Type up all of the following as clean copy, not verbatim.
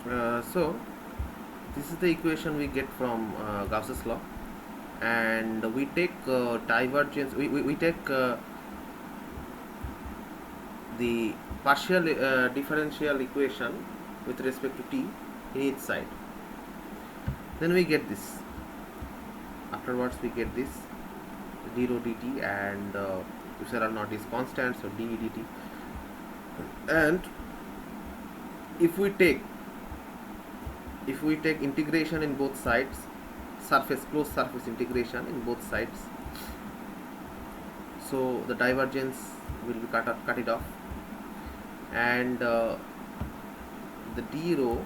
So this is the equation we get from Gauss's law, and we take divergence. We take the partial differential equation with respect to t in each side. Then we get this. Afterwards, we get this d rho dt, and epsilon naught is constant, so d dt. And if we take integration in both sides, closed surface integration in both sides, so the divergence will be cut it off, and the d rho,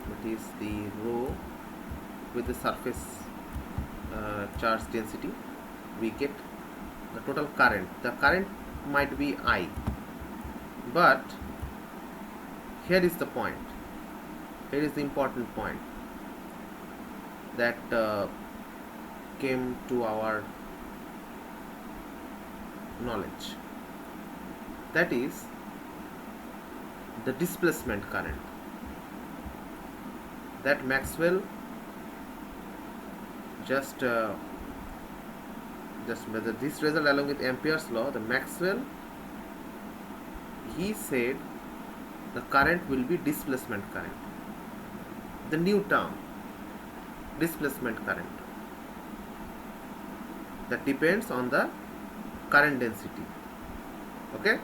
that is the rho with the surface charge density, we get the total current. The current might be I, but here is the point. Here is the important point that came to our knowledge. That is the displacement current. That Maxwell just measured this result along with Ampere's law. The Maxwell, he said the current will be displacement current. The new term, displacement current, that depends on the current density. Okay.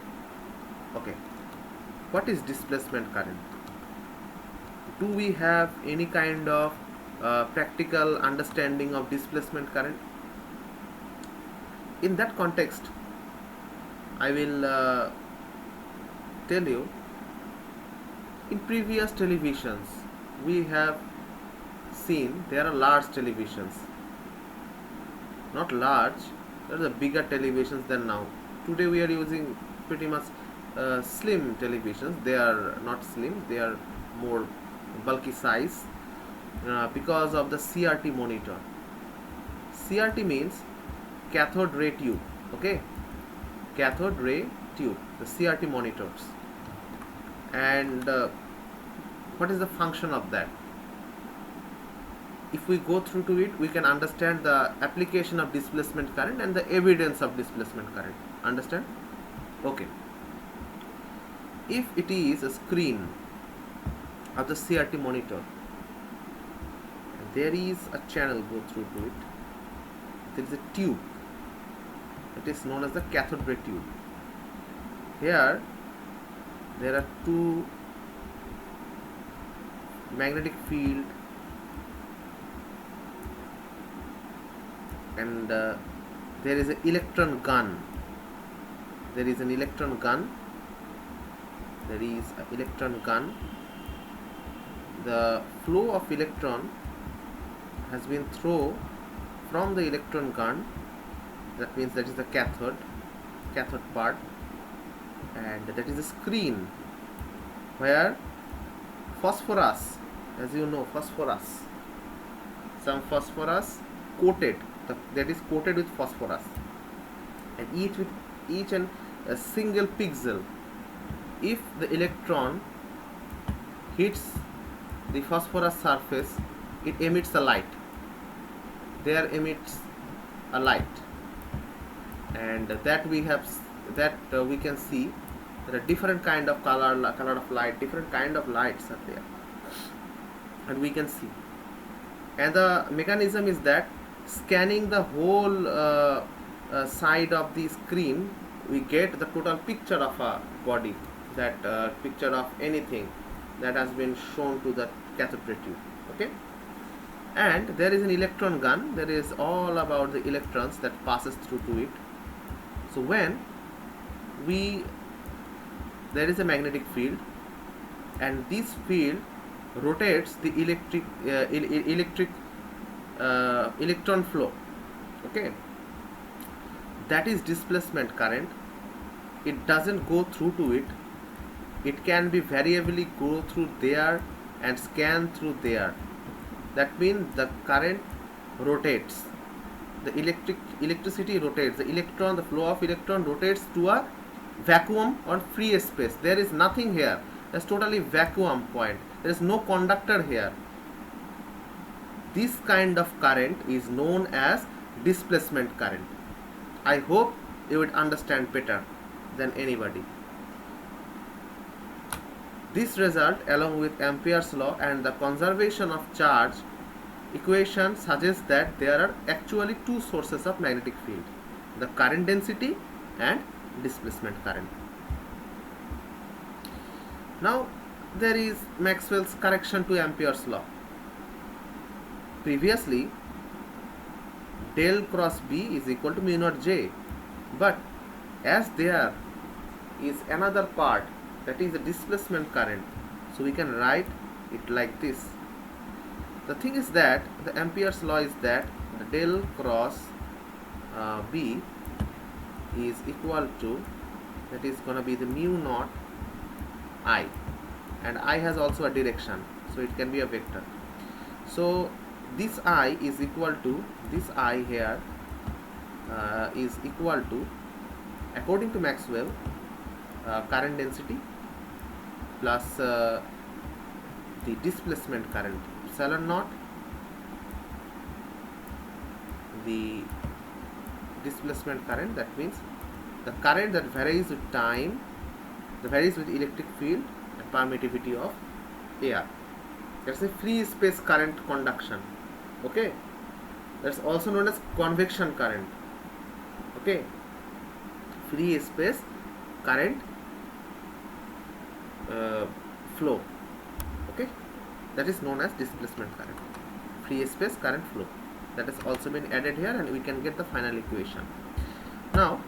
What is displacement current? Do we have any kind of practical understanding of displacement current? In that context, I will tell you, in previous televisions we have seen there are large televisions, not large, there are the bigger televisions than now. Today we are using pretty much slim televisions. They are not slim, they are more bulky size because of the CRT monitor. CRT means cathode ray tube. Okay, cathode ray tube, the CRT monitors. And what is the function of that? If we go through to it, we can understand the application of displacement current and the evidence of displacement current. Understand? Okay. If it is a screen of the CRT monitor, there is a channel go through to it. There is a tube. It is known as the cathode ray tube. Here there are two magnetic field, and there is an electron gun. There is an electron gun. There is an electron gun. The flow of electron has been thrown from the electron gun. That means that is the cathode part, and that is a screen where phosphorus, as you know, some phosphorus coated, that is coated with phosphorus, and each and a single pixel, if the electron hits the phosphorus surface, it emits a light. There emits a light, and that we can see there are different kind of color of light, different kind of lights are there, and we can see. And the mechanism is that scanning the whole side of the screen, we get the total picture of a body, that picture of anything that has been shown to the cathode ray tube. Okay. And there is an electron gun. There is all about the electrons that passes through to it. So when there is a magnetic field, and this field rotates the electron flow. Okay, that is displacement current. It doesn't go through to it. It can be variably go through there and scan through there. That means the current rotates, the electricity rotates, the flow of electron rotates to a vacuum or free space. There is nothing here. That's totally vacuum point. There is no conductor here. This kind of current is known as displacement current. I hope you would understand better than anybody. This result, along with Ampere's law and the conservation of charge equation, suggests that there are actually two sources of magnetic field, the current density and displacement current. Now there is Maxwell's correction to Ampere's law. Previously, del cross B is equal to mu naught J, but as there is another part, that is the displacement current, so we can write it like this. The thing is that the Ampere's law is that the del cross B is equal to, that is going to be the mu naught I, and I has also a direction, so it can be a vector. So this I is equal to, this I here is equal to, according to Maxwell, current density plus the displacement current epsilon naught, the displacement current, that means the current that varies with time, that varies with electric field and permittivity of air. That's a free space current conduction. Okay, that's also known as convection current. Okay, free space current flow. Okay, that is known as displacement current, free space current flow. That has also been added here, and we can get the final equation. Now,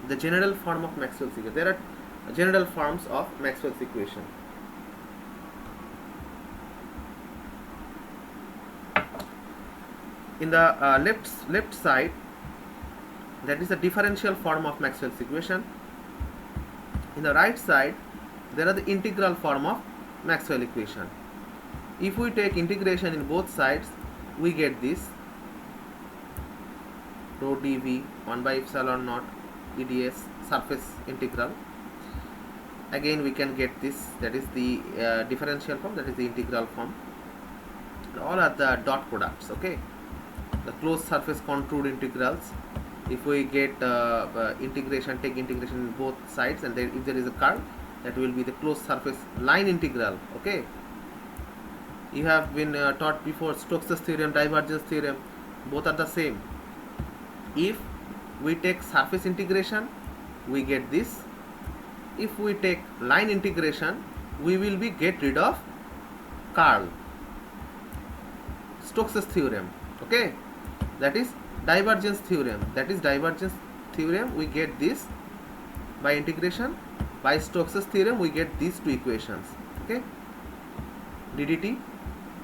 the general form of Maxwell's equation. There are general forms of Maxwell's equation. In the left side, that is the differential form of Maxwell's equation. In the right side, there are the integral form of Maxwell equation. If we take integration in both sides, we get this rho dV 1 by epsilon naught EDS surface integral. Again we can get this, that is the differential form, that is the integral form. All are the dot products. Okay, the closed surface contoured integrals. If we get integration, take integration in both sides, and then if there is a curve, that will be the closed surface line integral. Okay, you have been taught before Stokes' theorem, divergence theorem, both are the same. If we take surface integration, we get this. If we take line integration, we will be get rid of curl. Stokes' theorem. Okay, that is divergence theorem. That is divergence theorem. We get this by integration. By Stokes' theorem, we get these two equations. Okay, ddt,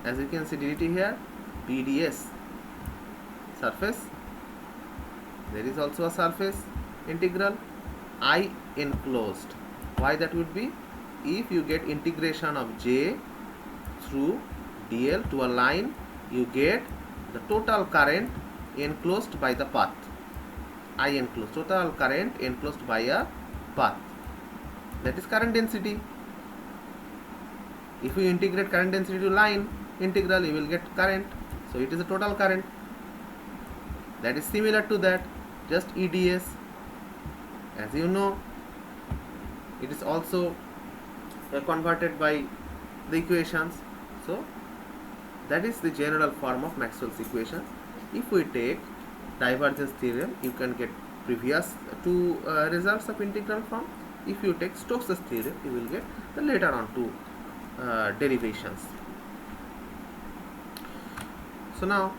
as you can see ddt here, BDS surface. There is also a surface integral I enclosed. Why that would be? If you get integration of J through dl to a line, you get the total current enclosed by the path. I enclosed, total current enclosed by a path. That is current density. If you integrate current density to line integral, you will get current. So it is a total current. That is similar to that, just EDS. As you know, it is also converted by the equations. So that is the general form of Maxwell's equation. If we take divergence theorem, you can get previous two results of integral form. If you take Stokes' theorem, you will get the later on two derivations. So now